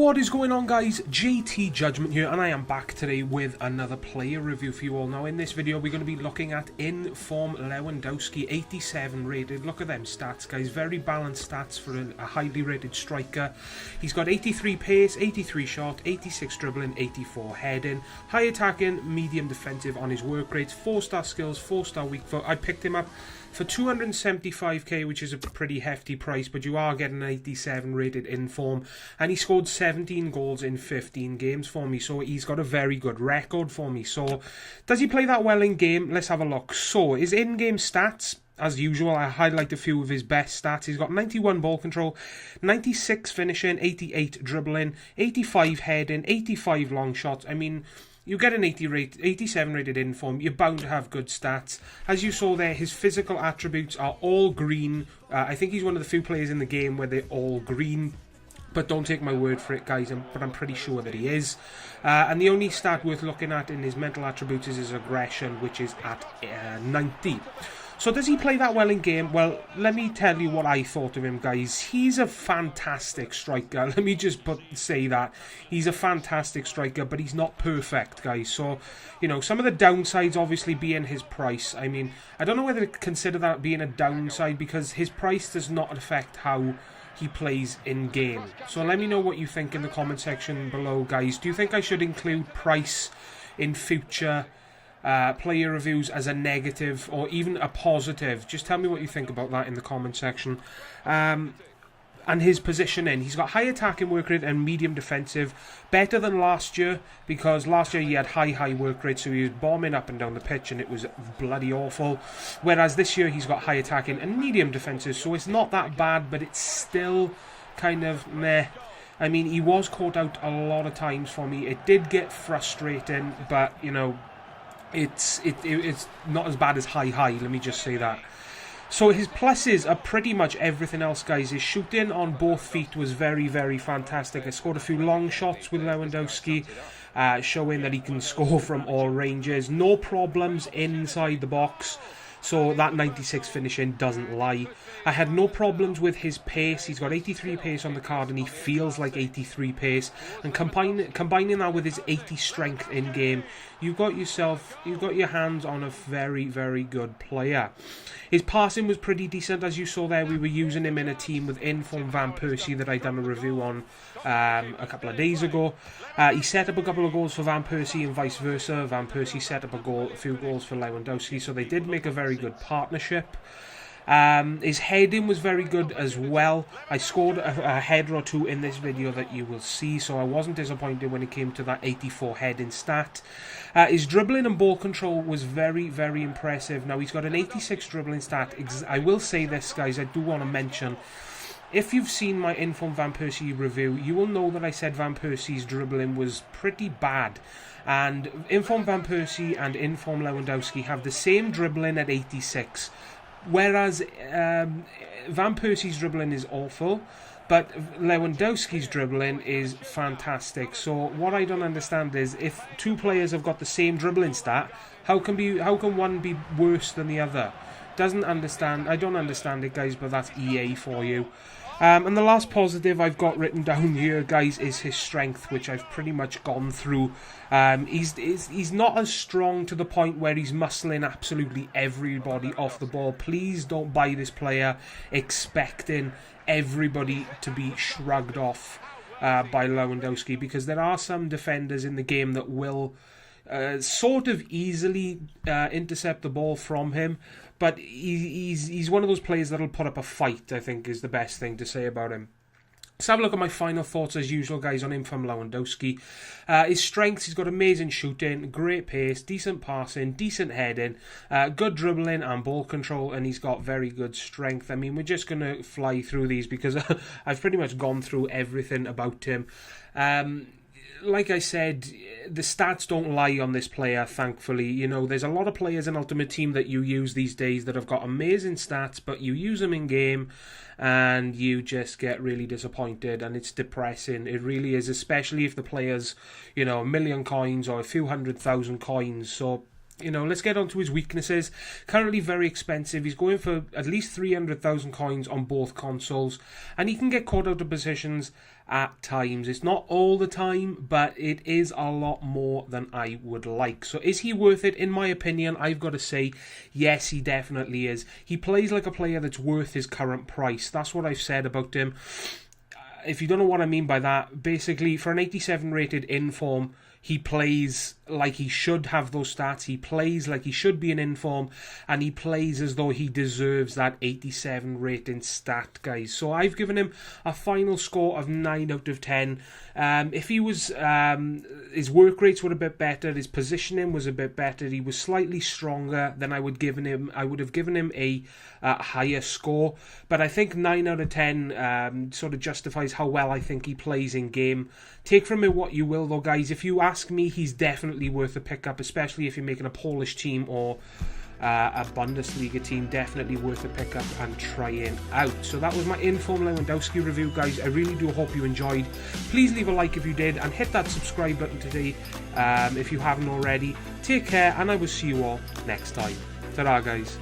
What is going on, guys? JTJudgment here, and I am back today with another player review for you all. Now in this video we're going to be looking at in-form Lewandowski, 87 rated. Look at them stats, guys. Very balanced stats for a highly rated striker. He's got 83 pace, 83 shot, 86 dribbling, 84 heading, high attacking, medium defensive on his work rates, 4-star skills, 4-star weak foot. I picked him up for 275k, which is a pretty hefty price, but you are getting an 87 rated in-form, and he scored 17 goals in 15 games for me, so he's got a very good record for me. So does he play that well in game? Let's have a look. So his in-game stats, as usual, I highlight a few of his best stats. He's got 91 ball control, 96 finishing, 88 dribbling, 85 heading, 85 long shots. I mean, you get an 87 rated in-form, you're bound to have good stats. As you saw there, his physical attributes are all green. I think he's one of the few players in the game where they're all green. But don't take my word for it, guys, but I'm pretty sure that he is. And the only stat worth looking at in his mental attributes is his aggression, which is at 90. So does he play that well in game? Well, let me tell you what I thought of him, guys. He's a fantastic striker. Let me just say that. He's a fantastic striker, but he's not perfect, guys. So, you know, some of the downsides obviously being his price. I mean, I don't know whether to consider that being a downside, because his price does not affect how he plays in game. So let me know what you think in the comment section below, guys. Do you think I should include price in future player reviews as a negative or even a positive? Just tell me what you think about that in the comment section. And his positioning, he's got high attacking work rate and medium defensive, better than last year, because last year he had high work rate, so he was bombing up and down the pitch and it was bloody awful, whereas this year he's got high attacking and medium defensive, so it's not that bad, but it's still kind of meh. I mean, he was caught out a lot of times for me. It did get frustrating, but you know, it's not as bad as high, let me just say that. So his pluses are pretty much everything else, guys. His shooting on both feet was very fantastic. I scored a few long shots with Lewandowski, showing that he can score from all ranges. No problems inside the box, so that 96 finishing doesn't lie. I had no problems with his pace. He's got 83 pace on the card and he feels like 83 pace. And combining that with his 80 strength in game, you've got your hands on a very good player. His passing was pretty decent, as you saw there. We were using him in a team with in-form Van Persie that I'd done a review on a couple of days ago. He set up a couple of goals for Van Persie and vice versa. Van Persie set up a few goals for Lewandowski, so they did make a very good partnership. His heading was very good as well. I scored a header or two in this video that you will see, so I wasn't disappointed when it came to that 84 heading stat. His dribbling and ball control was very impressive. Now, he's got an 86 dribbling stat. I will say this, guys, I do want to mention, if you've seen my Inform Van Persie review, you will know that I said Van Persie's dribbling was pretty bad. And Inform Van Persie and Inform Lewandowski have the same dribbling at 86. Whereas Van Persie's dribbling is awful, but Lewandowski's dribbling is fantastic. So what I don't understand is, if two players have got the same dribbling stat, how can one be worse than the other? I don't understand it, guys, but that's EA for you. And the last positive I've got written down here, guys, is his strength, which I've pretty much gone through. He's not as strong to the point where he's muscling absolutely everybody off the ball. Please don't buy this player expecting everybody to be shrugged off by Lewandowski, because there are some defenders in the game that will sort of easily intercept the ball from him, but he's one of those players that'll put up a fight, I think, is the best thing to say about him. Let's have a look at my final thoughts, as usual, guys, on him from Lewandowski. His strengths, he's got amazing shooting, great pace, decent passing, decent heading, good dribbling and ball control, and he's got very good strength. I mean, we're just going to fly through these because I've pretty much gone through everything about him. Like I said, the stats don't lie on this player, thankfully. You know, there's a lot of players in Ultimate Team that you use these days that have got amazing stats, but you use them in game and you just get really disappointed, and it's depressing. It really is, especially if the player's, you know, 1 million coins or a few 100,000 coins. So You know, let's get on to his weaknesses. Currently very expensive. He's going for at least 300,000 coins on both consoles. And he can get caught out of positions at times. It's not all the time, but it is a lot more than I would like. So is he worth it? In my opinion, I've got to say, yes, he definitely is. He plays like a player that's worth his current price. That's what I've said about him. If you don't know what I mean by that, basically, for an 87 rated inform, he plays like he should have those stats. He plays like he should be an inform, and he plays as though he deserves that 87 rating stat, guys. So I've given him a final score of 9 out of 10. If he was, his work rates were a bit better, his positioning was a bit better, he was slightly stronger, then I would have given him a higher score. But I think 9 out of 10 sort of justifies how well I think he plays in game. Take from it what you will, though, guys. If you ask me, he's definitely worth a pickup, especially if you're making a Polish team or a Bundesliga team. Definitely worth a pickup and trying out. So that was my Inform Lewandowski review, guys. I really do hope you enjoyed. Please leave a like if you did, and hit that subscribe button today if you haven't already. Take care, and I will see you all next time. Ta-ra, guys.